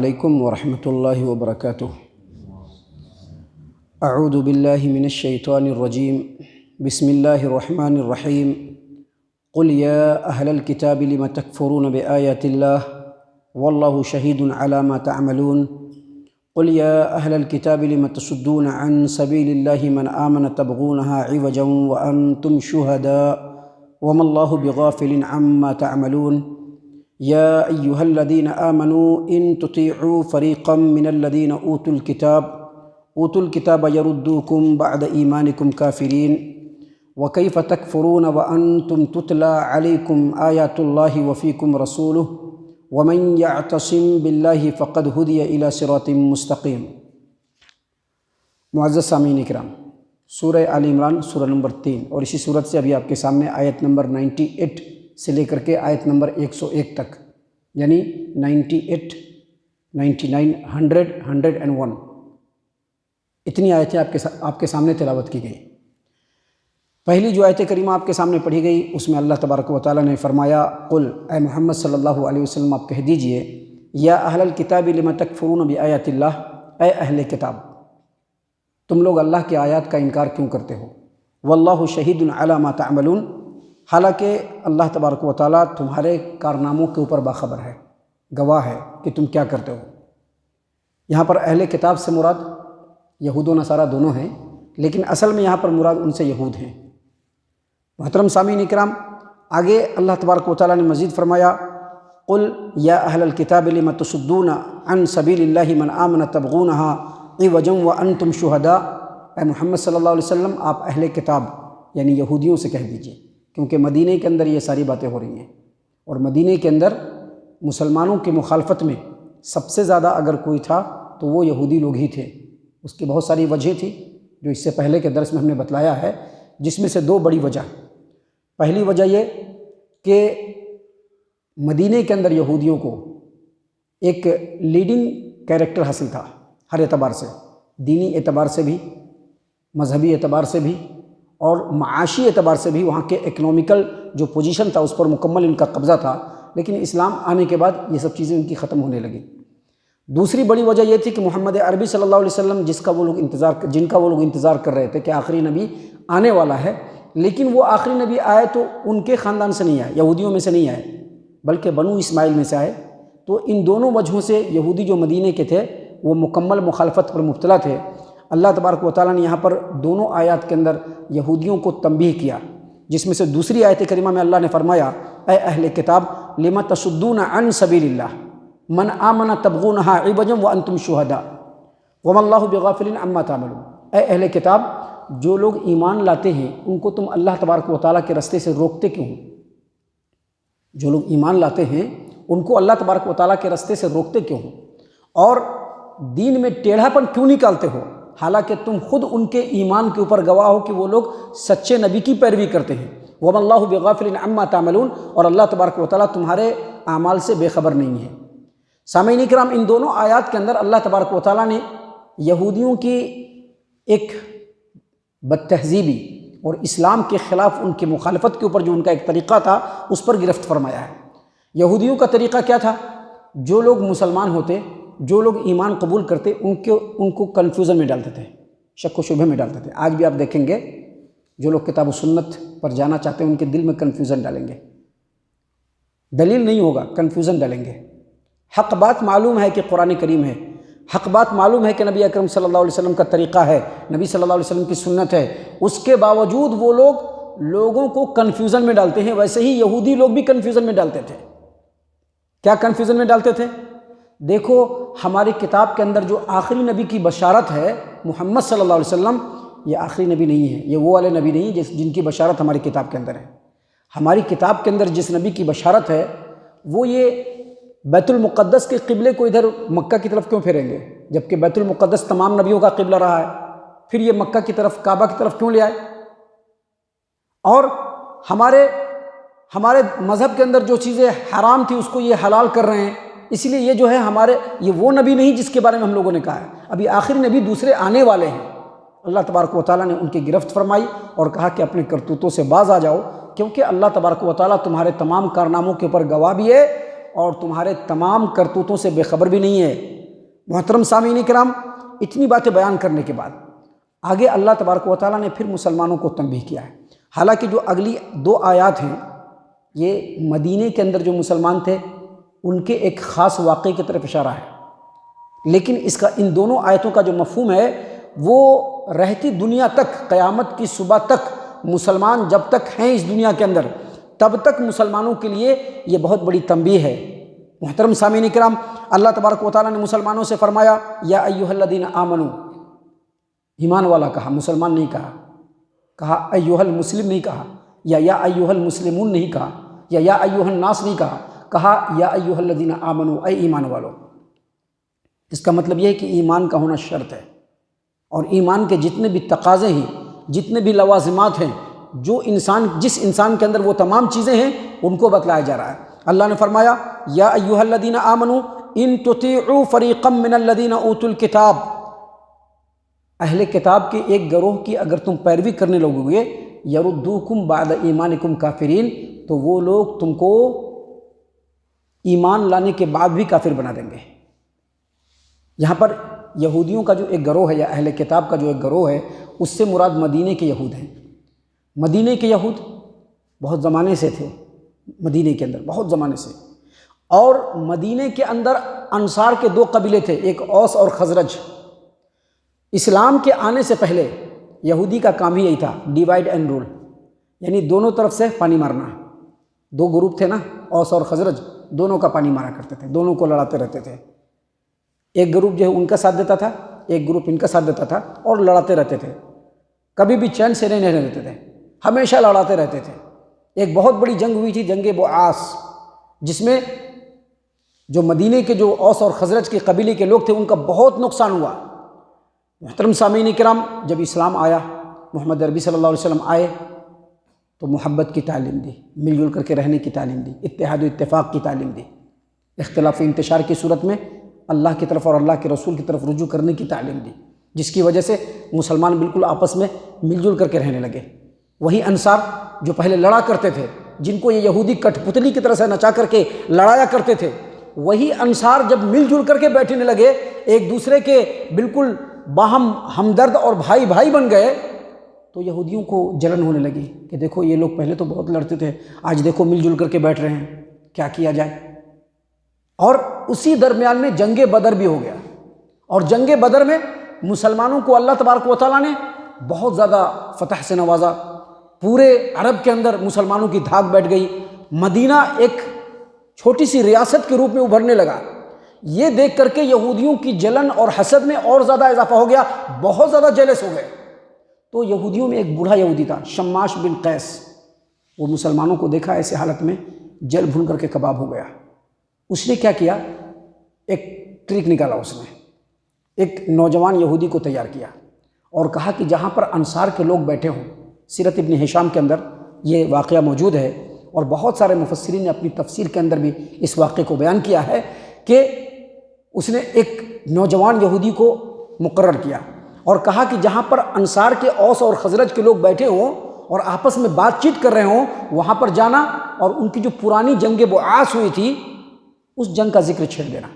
علیکم ورحمۃ اللہ وبرکاتہ۔ اعوذ باللہ من الشیطان الرجیم، بسم اللہ الرحمن الرحیم۔ قل یا اہل الکتاب لم تکفرون بآیات اللہ واللہ شہید علی ما تعملون۔ قل یا اہل الکتاب لم تصدون عن سبیل اللہ من آمن تبغونها عوجا وانتم شہداء وما اللہ بغافل عما تعملون۔ یا ایہا الذین آمنوا ان تطیعوا فریقا من الذین اوتوا الکتاب یردوکم بعد ایمانکم کافرین وکیف تکفرون وانتم تتلی علیکم آیات اللہ وفیکم رسولہ ومن یعتصم باللہ فقد ہدی الی صراط مستقیم۔ معزز سامعین اکرام، سورہ آل عمران سورہ نمبر 3 اور اسی صورت سے ابھی آپ کے سامنے آیت نمبر 98 سے لے کر کے آیت نمبر 101 تک، یعنی 98، 99، 100، 101 اتنی آیتیں آپ کے سامنے تلاوت کی گئی۔ پہلی جو آیت کریمہ آپ کے سامنے پڑھی گئی اس میں اللہ تبارک و تعالیٰ نے فرمایا، قل اے محمد صلی اللہ علیہ وسلم آپ کہہ دیجئے، یا اہل الکتاب لم تکفرون بآیات اللہ، اے اہل کتاب تم لوگ اللہ کی آیات کا انکار کیوں کرتے ہو؟ واللہ شہید علی ما تعملون، حالانکہ اللہ تبارک و تعالیٰ تمہارے کارناموں کے اوپر باخبر ہے، گواہ ہے کہ تم کیا کرتے ہو۔ یہاں پر اہل کتاب سے مراد یہود و نصارہ دونوں ہیں، لیکن اصل میں یہاں پر مراد ان سے یہود ہیں۔ محترم سامعین اکرام، آگے اللہ تبارک و تعالیٰ نے مزید فرمایا، قل یا اہل الکتاب لم تصدون عن سبیل اللہ من آمن تبغونها عوجا وانتم شہداء، اے محمد صلی اللہ علیہ وسلم آپ اہل کتاب یعنی یہودیوں سے کہہ دیجئے، کیونکہ مدینہ کے اندر یہ ساری باتیں ہو رہی ہیں، اور مدینہ کے اندر مسلمانوں کی مخالفت میں سب سے زیادہ اگر کوئی تھا تو وہ یہودی لوگ ہی تھے۔ اس کی بہت ساری وجہ تھی جو اس سے پہلے کے درس میں ہم نے بتلایا ہے، جس میں سے دو بڑی وجہ۔ پہلی وجہ یہ کہ مدینہ کے اندر یہودیوں کو ایک لیڈنگ کیریکٹر حاصل تھا، ہر اعتبار سے، دینی اعتبار سے بھی، مذہبی اعتبار سے بھی، اور معاشی اعتبار سے بھی۔ وہاں کے اکنومیکل جو پوزیشن تھا اس پر مکمل ان کا قبضہ تھا، لیکن اسلام آنے کے بعد یہ سب چیزیں ان کی ختم ہونے لگیں۔ دوسری بڑی وجہ یہ تھی کہ محمد عربی صلی اللہ علیہ وسلم جن کا وہ لوگ انتظار کر رہے تھے کہ آخری نبی آنے والا ہے، لیکن وہ آخری نبی آئے تو ان کے خاندان سے نہیں آئے، یہودیوں میں سے نہیں آئے، بلکہ بنو اسماعیل میں سے آئے۔ تو ان دونوں وجہوں سے یہودی جو مدینہ کے تھے وہ مکمل مخالفت پر مبتلا تھے۔ اللہ تبارک و تعالیٰ نے یہاں پر دونوں آیات کے اندر یہودیوں کو تنبیہ کیا، جس میں سے دوسری آیت کریمہ میں اللہ نے فرمایا، اے اہل کتاب لم تصدون عن سبیل اللہ من آمن تبغونها عوجا وانتم شہداء وما اللہ بغافل عما تعملون۔ اے اہل کتاب جو لوگ ایمان لاتے ہیں ان کو تم اللہ تبارک و تعالیٰ کے رستے سے روکتے کیوں ہو؟ جو لوگ ایمان لاتے ہیں ان کو اللہ تبارک و تعالیٰ کے رستے سے روکتے کیوں ہو، اور دین میں ٹیڑھا پن کیوں نکالتے ہو، حالانکہ تم خود ان کے ایمان کے اوپر گواہ ہو کہ وہ لوگ سچے نبی کی پیروی کرتے ہیں۔ وما اللہ بغافل عما تعملون، اور اللہ تبارک و تعالیٰ تمہارے اعمال سے بے خبر نہیں ہے۔ سامعین اکرام، ان دونوں آیات کے اندر اللہ تبارک و تعالیٰ نے یہودیوں کی ایک بد تہذیبی اور اسلام کے خلاف ان کی مخالفت کے اوپر جو ان کا ایک طریقہ تھا اس پر گرفت فرمایا ہے۔ یہودیوں کا طریقہ کیا تھا؟ جو لوگ مسلمان ہوتے، جو لوگ ایمان قبول کرتے، ان کو کنفیوژن میں ڈالتے تھے، شک و شبہ میں ڈالتے تھے۔ آج بھی آپ دیکھیں گے جو لوگ کتاب و سنت پر جانا چاہتے ہیں ان کے دل میں کنفیوژن ڈالیں گے، دلیل نہیں ہوگا، کنفیوژن ڈالیں گے۔ حق بات معلوم ہے کہ قرآن کریم ہے، حق بات معلوم ہے کہ نبی اکرم صلی اللہ علیہ وسلم کا طریقہ ہے، نبی صلی اللہ علیہ وسلم کی سنت ہے، اس کے باوجود وہ لوگوں کو کنفیوژن میں ڈالتے ہیں۔ ویسے ہی یہودی لوگ بھی کنفیوژن میں ڈالتے تھے۔ کیا کنفیوژن میں ڈالتے تھے؟ دیکھو، ہماری کتاب کے اندر جو آخری نبی کی بشارت ہے محمد صلی اللہ علیہ وسلم، یہ آخری نبی نہیں ہے، یہ وہ والے نبی نہیں جن کی بشارت ہماری کتاب کے اندر ہے۔ ہماری کتاب کے اندر جس نبی کی بشارت ہے وہ یہ بیت المقدس کے قبلے کو ادھر مکہ کی طرف کیوں پھیریں گے، جبکہ بیت المقدس تمام نبیوں کا قبلہ رہا ہے، پھر یہ مکہ کی طرف، کعبہ کی طرف کیوں لے آئے؟ اور ہمارے مذہب کے اندر جو چیزیں حرام تھی اس کو یہ حلال کر رہے ہیں، اس لیے یہ جو ہے یہ وہ نبی نہیں جس کے بارے میں ہم لوگوں نے کہا ہے، ابھی آخری نبی دوسرے آنے والے ہیں۔ اللہ تبارک و تعالیٰ نے ان کی گرفت فرمائی اور کہا کہ اپنے کرتوتوں سے باز آ جاؤ، کیونکہ اللہ تبارک و تعالیٰ تمہارے تمام کارناموں کے اوپر گواہ بھی ہے اور تمہارے تمام کرتوتوں سے بے خبر بھی نہیں ہے۔ محترم سامعین کرام، اتنی باتیں بیان کرنے کے بعد آگے اللہ تبارک و تعالیٰ نے پھر مسلمانوں کو تنبیہ کیا ہے۔ حالانکہ جو اگلی 2 آیات ہیں یہ مدینے کے اندر جو مسلمان تھے ان کے ایک خاص واقعے کی طرف اشارہ ہے، لیکن ان دونوں آیتوں کا جو مفہوم ہے وہ رہتی دنیا تک، قیامت کی صبح تک مسلمان جب تک ہیں اس دنیا کے اندر تب تک مسلمانوں کے لیے یہ بہت بڑی تنبیہ ہے۔ محترم سامعین کرام، اللہ تبارک و تعالیٰ نے مسلمانوں سے فرمایا یا ایھا الذین آمنو، ایمان والا کہا، مسلمان نہیں کہا ایھا المسلم نہیں کہا، یا ایھا المسلمون نہیں کہا، یا ایھا الناس نہیں کہا یا ایھا الذین آمنو، اے ایمان والو۔ اس کا مطلب یہ ہے کہ ایمان کا ہونا شرط ہے، اور ایمان کے جتنے بھی تقاضے ہیں، جتنے بھی لوازمات ہیں، جس انسان کے اندر وہ تمام چیزیں ہیں ان کو بتلایا جا رہا ہے۔ اللہ نے فرمایا یا ایھا الذین آمنو ان تطیعوا فریقا من الذین اوتوا الکتاب، اہل کتاب کے ایک گروہ کی اگر تم پیروی کرنے لگو گے، یردوکم بعد ایمانکم کافرین، تو وہ لوگ تم کو ایمان لانے کے بعد بھی کافر بنا دیں گے۔ یہاں پر یہودیوں کا جو ایک گروہ ہے یا اہل کتاب کا جو ایک گروہ ہے اس سے مراد مدینے کے یہود ہیں۔ مدینے کے یہود بہت زمانے سے تھے، مدینے کے اندر بہت زمانے سے، اور مدینے کے اندر انصار کے 2 قبیلے تھے، ایک اوس اور خزرج۔ اسلام کے آنے سے پہلے یہودی کا کام ہی یہی تھا، ڈیوائڈ اینڈ رول، یعنی دونوں طرف سے پانی مارنا۔ 2 گروپ تھے نا، اوس اور خزرج، دونوں کا پانی مارا کرتے تھے، دونوں کو لڑاتے رہتے تھے۔ ایک گروپ جو ہے ان کا ساتھ دیتا تھا، ایک گروپ ان کا ساتھ دیتا تھا، اور لڑاتے رہتے تھے، کبھی بھی چین سے نہیں رہتے تھے، ہمیشہ لڑاتے رہتے تھے۔ ایک بہت بڑی جنگ ہوئی تھی، جنگ بعاث، جس میں جو مدینے کے جو اوس اور خزرج کے قبیلے کے لوگ تھے ان کا بہت نقصان ہوا۔ محترم سامعین کرام، جب اسلام آیا، محمد عربی صلی اللہ علیہ وسلم آئے تو محبت کی تعلیم دی، مل جل کر کے رہنے کی تعلیم دی، اتحاد و اتفاق کی تعلیم دی، اختلاف انتشار کی صورت میں اللہ کی طرف اور اللہ کے رسول کی طرف رجوع کرنے کی تعلیم دی، جس کی وجہ سے مسلمان بالکل آپس میں مل جل کر کے رہنے لگے۔ وہی انصار جو پہلے لڑا کرتے تھے، جن کو یہ یہودی کٹ پتلی کی طرح سے نچا کر کے لڑایا کرتے تھے، وہی انصار جب مل جل کر کے بیٹھنے لگے، ایک دوسرے کے بالکل باہم ہمدرد اور بھائی بھائی بن گئے، تو یہودیوں کو جلن ہونے لگی کہ دیکھو یہ لوگ پہلے تو بہت لڑتے تھے، آج دیکھو مل جل کر کے بیٹھ رہے ہیں، کیا کیا جائے۔ اور اسی درمیان میں جنگ بدر بھی ہو گیا، اور جنگ بدر میں مسلمانوں کو اللہ تبارک و تعالیٰ نے بہت زیادہ فتح سے نوازا، پورے عرب کے اندر مسلمانوں کی دھاک بیٹھ گئی، مدینہ ایک چھوٹی سی ریاست کے روپ میں ابھرنے لگا۔ یہ دیکھ کر کے یہودیوں کی جلن اور حسد میں اور زیادہ اضافہ ہو گیا، بہت زیادہ جیلس ہو گئے۔ تو یہودیوں میں ایک بوڑھا یہودی تھا، شماش بن قیس، وہ مسلمانوں کو دیکھا ایسے حالت میں جل بھن کر کے کباب ہو گیا۔ اس نے کیا کیا، ایک ٹرک نکالا، اس نے ایک نوجوان یہودی کو تیار کیا اور کہا کہ جہاں پر انصار کے لوگ بیٹھے ہوں، سیرت ابن ہشام کے اندر یہ واقعہ موجود ہے، اور بہت سارے مفسرین نے اپنی تفسیر کے اندر بھی اس واقعے کو بیان کیا ہے کہ اس نے ایک نوجوان یہودی کو مقرر کیا اور کہا کہ جہاں پر انصار کے اوس اور خزرج کے لوگ بیٹھے ہوں اور آپس میں بات چیت کر رہے ہوں، وہاں پر جانا اور ان کی جو پرانی جنگ بعاث ہوئی تھی اس جنگ کا ذکر چھیڑ دینا،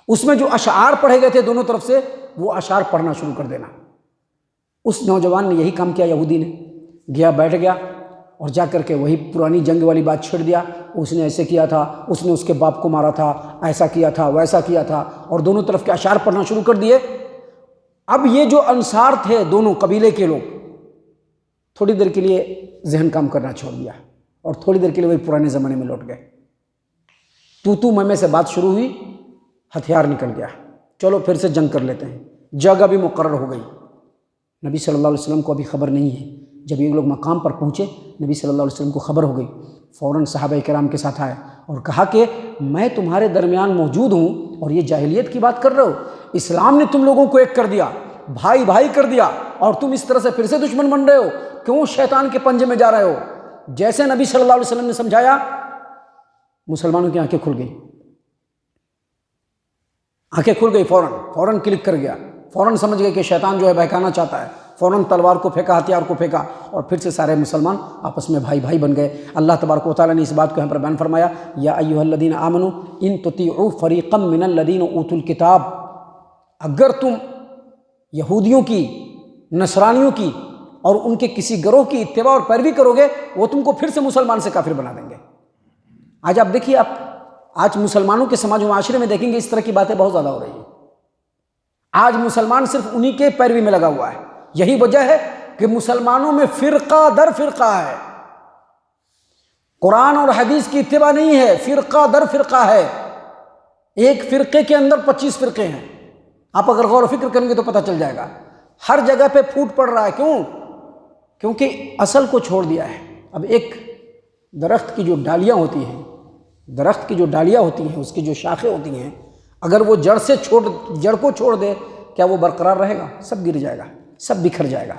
اس میں جو اشعار پڑھے گئے تھے دونوں طرف سے وہ اشعار پڑھنا شروع کر دینا۔ اس نوجوان نے یہی کام کیا، یہودی نے گیا، بیٹھ گیا اور جا کر کے وہی پرانی جنگ والی بات چھیڑ دیا، اس نے ایسے کیا تھا، اس نے اس کے باپ کو مارا تھا، ایسا کیا تھا، ویسا کیا تھا، اور دونوں طرف کے اشعار پڑھنا شروع کر دیے۔ اب یہ جو انصار تھے دونوں قبیلے کے لوگ، تھوڑی دیر کے لیے ذہن کام کرنا چھوڑ دیا اور تھوڑی دیر کے لیے وہی پرانے زمانے میں لوٹ گئے۔ تو میں سے بات شروع ہوئی، ہتھیار نکل گیا، چلو پھر سے جنگ کر لیتے ہیں، جگہ بھی مقرر ہو گئی۔ نبی صلی اللہ علیہ وسلم کو ابھی خبر نہیں ہے، جب یہ لوگ مقام پر پہنچے نبی صلی اللہ علیہ وسلم کو خبر ہو گئی، فوراً صحابہ کرام کے ساتھ آئے اور کہا کہ میں تمہارے درمیان موجود ہوں اور یہ جاہلیت کی بات کر رہے ہو، اسلام نے تم لوگوں کو ایک کر دیا، بھائی بھائی کر دیا، اور تم اس طرح سے پھر سے دشمن بن رہے ہو، کیوں شیطان کے پنجے میں جا رہے ہو؟ جیسے نبی صلی اللہ علیہ وسلم نے سمجھایا، مسلمانوں کی آنکھیں کھل گئی، آنکھیں کھل گئی، فوراً کلک کر گیا، فوراً سمجھ گئے کہ شیطان جو ہے بہکانا چاہتا ہے، فوراً تلوار کو پھینکا، ہتھیار کو پھینکا، اور پھر سے سارے مسلمان آپس میں بھائی بھائی بن گئے۔ اللہ تبارک و تعالیٰ نے اس بات کو یہاں پر بیان فرمایا، یا ایھا الذین آمنوا ان تطیعوا فریقا من الذین اوتوا الکتاب، اگر تم یہودیوں کی، نصرانیوں کی اور ان کے کسی گروہ کی اتباع اور پیروی کرو گے، وہ تم کو پھر سے مسلمان سے کافر بنا دیں گے۔ آج آپ دیکھیے، آج مسلمانوں کے سماج و معاشرے میں دیکھیں گے اس طرح کی باتیں بہت زیادہ ہو رہی ہیں۔ آج مسلمان صرف انہی کے پیروی میں لگا ہوا ہے۔ یہی وجہ ہے کہ مسلمانوں میں فرقہ در فرقہ ہے، قرآن اور حدیث کی اتباع نہیں ہے، فرقہ در فرقہ ہے۔ ایک فرقے کے اندر 25 فرقے ہیں۔ آپ اگر غور و فکر کریں گے تو پتہ چل جائے گا، ہر جگہ پہ پھوٹ پڑ رہا ہے۔ کیوں؟ کیونکہ اصل کو چھوڑ دیا ہے۔ اب ایک درخت کی جو ڈالیاں ہوتی ہیں، درخت کی جو ڈالیاں ہوتی ہیں، اس کی جو شاخیں ہوتی ہیں، اگر وہ جڑ کو چھوڑ دے، کیا وہ برقرار رہے گا؟ سب گر جائے گا، سب بکھر جائے گا۔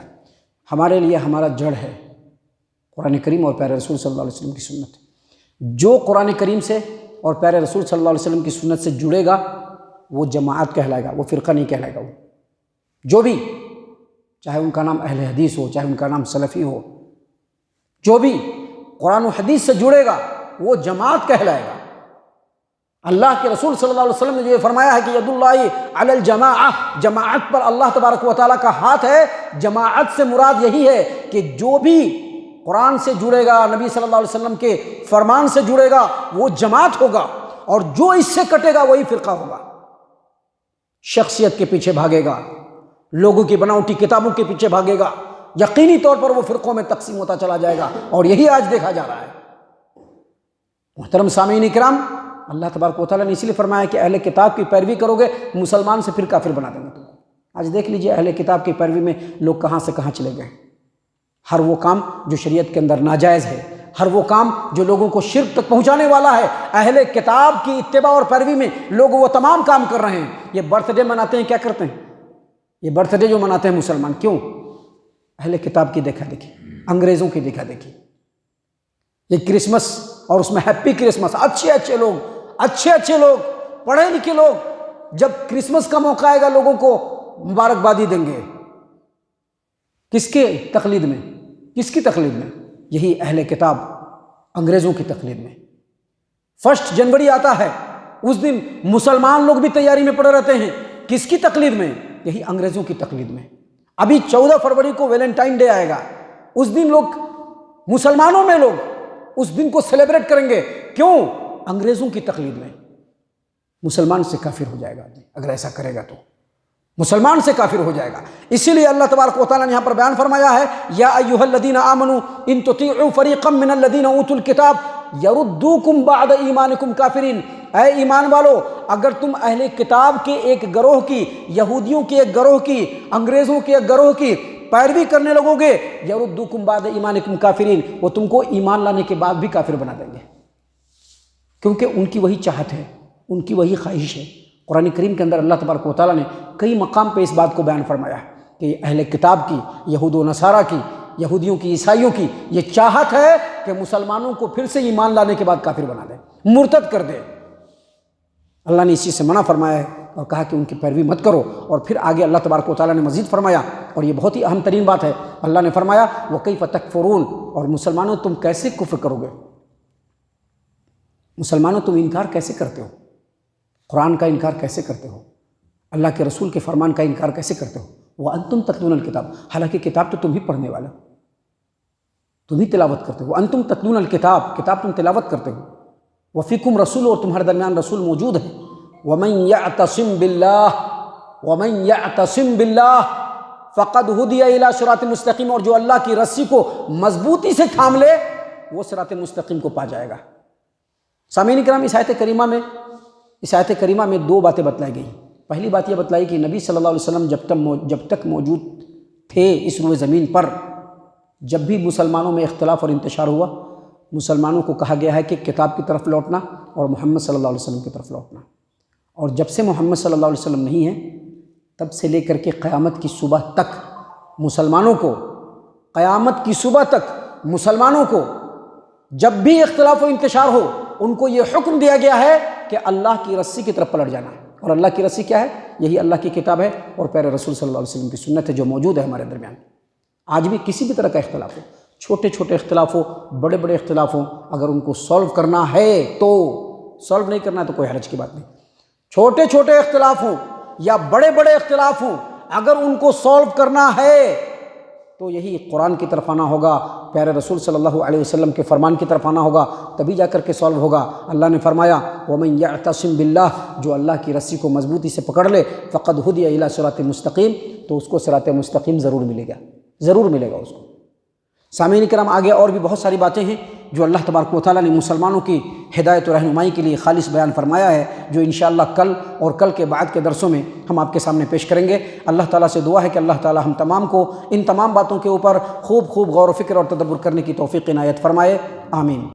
ہمارے لیے ہمارا جڑ ہے قرآن کریم اور پیارے رسول صلی اللہ علیہ وسلم کی سنت۔ جو قرآن کریم سے اور پیارے رسول صلی اللہ علیہ وسلم کی سنت سے جڑے گا وہ جماعت کہلائے گا، وہ فرقہ نہیں کہلائے گا۔ وہ جو بھی، چاہے ان کا نام اہل حدیث ہو، چاہے ان کا نام سلفی ہو، جو بھی قرآن و حدیث سے جڑے گا وہ جماعت کہلائے گا۔ اللہ کے رسول صلی اللہ علیہ وسلم نے جو یہ فرمایا ہے کہ ید اللہ علی الجماعہ، جماعت پر اللہ تبارک و تعالیٰ کا ہاتھ ہے، جماعت سے مراد یہی ہے کہ جو بھی قرآن سے جڑے گا، نبی صلی اللہ علیہ وسلم کے فرمان سے جڑے گا وہ جماعت ہوگا، اور جو اس سے کٹے گا وہی فرقہ ہوگا۔ شخصیت کے پیچھے بھاگے گا، لوگوں کی بناوٹی کتابوں کے پیچھے بھاگے گا، یقینی طور پر وہ فرقوں میں تقسیم ہوتا چلا جائے گا، اور یہی آج دیکھا جا رہا ہے۔ محترم سامعین اکرام، اللہ تبارک و تعالیٰ نے اسی لیے فرمایا کہ اہل کتاب کی پیروی کرو گے مسلمان سے پھر کافر بنا دیں گے تم۔ آج دیکھ لیجئے اہل کتاب کی پیروی میں لوگ کہاں سے کہاں چلے گئے۔ ہر وہ کام جو شریعت کے اندر ناجائز ہے، ہر وہ کام جو لوگوں کو شرک تک پہنچانے والا ہے، اہل کتاب کی اتباع اور پیروی میں لوگ وہ تمام کام کر رہے ہیں۔ یہ برتھ ڈے مناتے ہیں، کیا کرتے ہیں؟ یہ برتھ ڈے جو مناتے ہیں مسلمان، کیوں؟ اہل کتاب کی دیکھا دیکھی، انگریزوں کی دیکھا دیکھی۔ یہ کرسمس اور اس میں ہیپی کرسمس، اچھے اچھے لوگ، پڑھے لکھے لوگ جب کرسمس کا موقع آئے گا لوگوں کو مبارکبادی دیں گے۔ کس کے تقلید میں؟ کس کی تقلید میں؟ یہی اہل کتاب انگریزوں کی تقلید میں۔ 1 جنوری آتا ہے، اس دن مسلمان لوگ بھی تیاری میں پڑے رہتے ہیں۔ کس کی تقلید میں؟ یہی انگریزوں کی تقلید میں۔ ابھی 14 فروری کو ویلنٹائن ڈے آئے گا، اس دن لوگ، مسلمانوں میں لوگ اس دن کو سیلیبریٹ کریں گے۔ کیوں؟ انگریزوں کی تقلید میں۔ مسلمان سے کافر ہو جائے گا اگر ایسا کرے گا، تو مسلمان سے کافر ہو جائے گا۔ اسی لیے اللہ تبارک و تعالیٰ نے یہاں پر بیان فرمایا ہے، یا ایھا الذین آمنوا ان تطیعوا فریقا من الذین اوتوا الکتاب یردوکم بعد ایمانکم کافرین۔ اے ایمان والو، اگر تم اہل کتاب کے ایک گروہ کی، یہودیوں کے ایک گروہ کی، انگریزوں کے ایک گروہ کی پیروی کرنے لگو گے، یردوکم بعد ایمانکم کافرین، وہ تم کو ایمان لانے کے بعد بھی کافر بنا دیں گے، کیونکہ ان کی وہی چاہت ہے، ان کی وہی خواہش ہے۔ قرآن کریم کے اندر اللہ تبارک و تعالیٰ نے کئی مقام پہ اس بات کو بیان فرمایا ہے کہ اہل کتاب کی، یہود و نصارہ کی، یہودیوں کی، عیسائیوں کی یہ چاہت ہے کہ مسلمانوں کو پھر سے ایمان لانے کے بعد کافر بنا دے، مرتد کر دے۔ اللہ نے اسی سے منع فرمایا ہے اور کہا کہ ان کی پیروی مت کرو۔ اور پھر آگے اللہ تبارک و تعالیٰ نے مزید فرمایا، اور یہ بہت ہی اہم ترین بات ہے، اللہ نے فرمایا وَكَيْفَ تَكْفُرُونَ، اور مسلمانوں تم کیسے کفر کرو گے؟ مسلمانوں تم انکار کیسے کرتے ہو؟ قرآن کا انکار کیسے کرتے ہو؟ اللہ کے رسول کے فرمان کا انکار کیسے کرتے ہو؟ وَأَنْتُمْ تَتْلُونَ الْكِتَابَ، حالانکہ کتاب تو تم ہی پڑھنے والے ہو، تم ہی تلاوت کرتے ہو۔ وَأَنْتُمْ تَتْلُونَ الْكِتَابَ، کتاب تم تلاوت کرتے ہو۔ وَفِيكُمْ رَسُولٌ، اور تمہارے درمیان رسول موجود ہے۔ وَمَنْ يَعْتَصِمْ بِاللَّهِ فَقَدْ هُدِيَ إِلَىٰ صِرَاطٍ مُسْتَقِيمٍ، اور جو اللہ کی رسی کو مضبوطی سے تھام لے وہ صراط مستقیم کو پا جائے گا۔ سامعین کرام، اس آیت کریمہ میں 2 باتیں بتلائی گئی۔ پہلی بات یہ بتلائی کہ نبی صلی اللہ علیہ وسلم جب تک موجود تھے اس روئے زمین پر، جب بھی مسلمانوں میں اختلاف اور انتشار ہوا، مسلمانوں کو کہا گیا ہے کہ کتاب کی طرف لوٹنا اور محمد صلی اللہ علیہ وسلم کی طرف لوٹنا۔ اور جب سے محمد صلی اللہ علیہ وسلم نہیں ہے، تب سے لے کر کے قیامت کی صبح تک مسلمانوں کو، قیامت کی صبح تک مسلمانوں کو جب بھی اختلاف و انتشار ہو، ان کو یہ حکم دیا گیا ہے کہ اللہ کی رسی کی طرف پلٹ جانا ہے۔ اور اللہ کی رسی کیا ہے؟ یہی اللہ کی کتاب ہے اور پیارے رسول صلی اللہ علیہ وسلم کی سنت ہے جو موجود ہے ہمارے درمیان۔ آج بھی کسی بھی طرح کا اختلاف ہو، چھوٹے چھوٹے اختلاف ہو، بڑے بڑے اختلاف ہوں، اگر ان کو سولو کرنا ہے تو سولو، نہیں کرنا ہے تو کوئی حرج کی بات نہیں۔ چھوٹے چھوٹے اختلاف ہوں، یا بڑے بڑے اختلاف ہوں، اگر ان کو سولو کرنا ہے تو یہی قرآن کی طرف آنا ہوگا، پیارے رسول صلی اللہ علیہ وسلم کے فرمان کی طرف آنا ہوگا، تبھی جا کر کے سولو ہوگا۔ اللہ نے فرمایا وَمَن يَعْتَصِم بِاللَّهِ، جو اللہ کی رسی کو مضبوطی سے پکڑ لے، فَقَدْ هُدِيَ إِلَىٰ صِرَاطٍ مُسْتَقِيم، تو اس کو صراط مستقیم ضرور ملے گا، ضرور ملے گا اس کو۔ سامعین کرام، آگے اور بھی بہت ساری باتیں ہیں جو اللہ تبارک و تعالیٰ نے مسلمانوں کی ہدایت و رہنمائی کے لیے خالص بیان فرمایا ہے، جو انشاءاللہ کل اور کل کے بعد کے درسوں میں ہم آپ کے سامنے پیش کریں گے۔ اللہ تعالیٰ سے دعا ہے کہ اللہ تعالیٰ ہم تمام کو ان تمام باتوں کے اوپر خوب غور و فکر اور تدبر کرنے کی توفیق عنایت فرمائے، آمین۔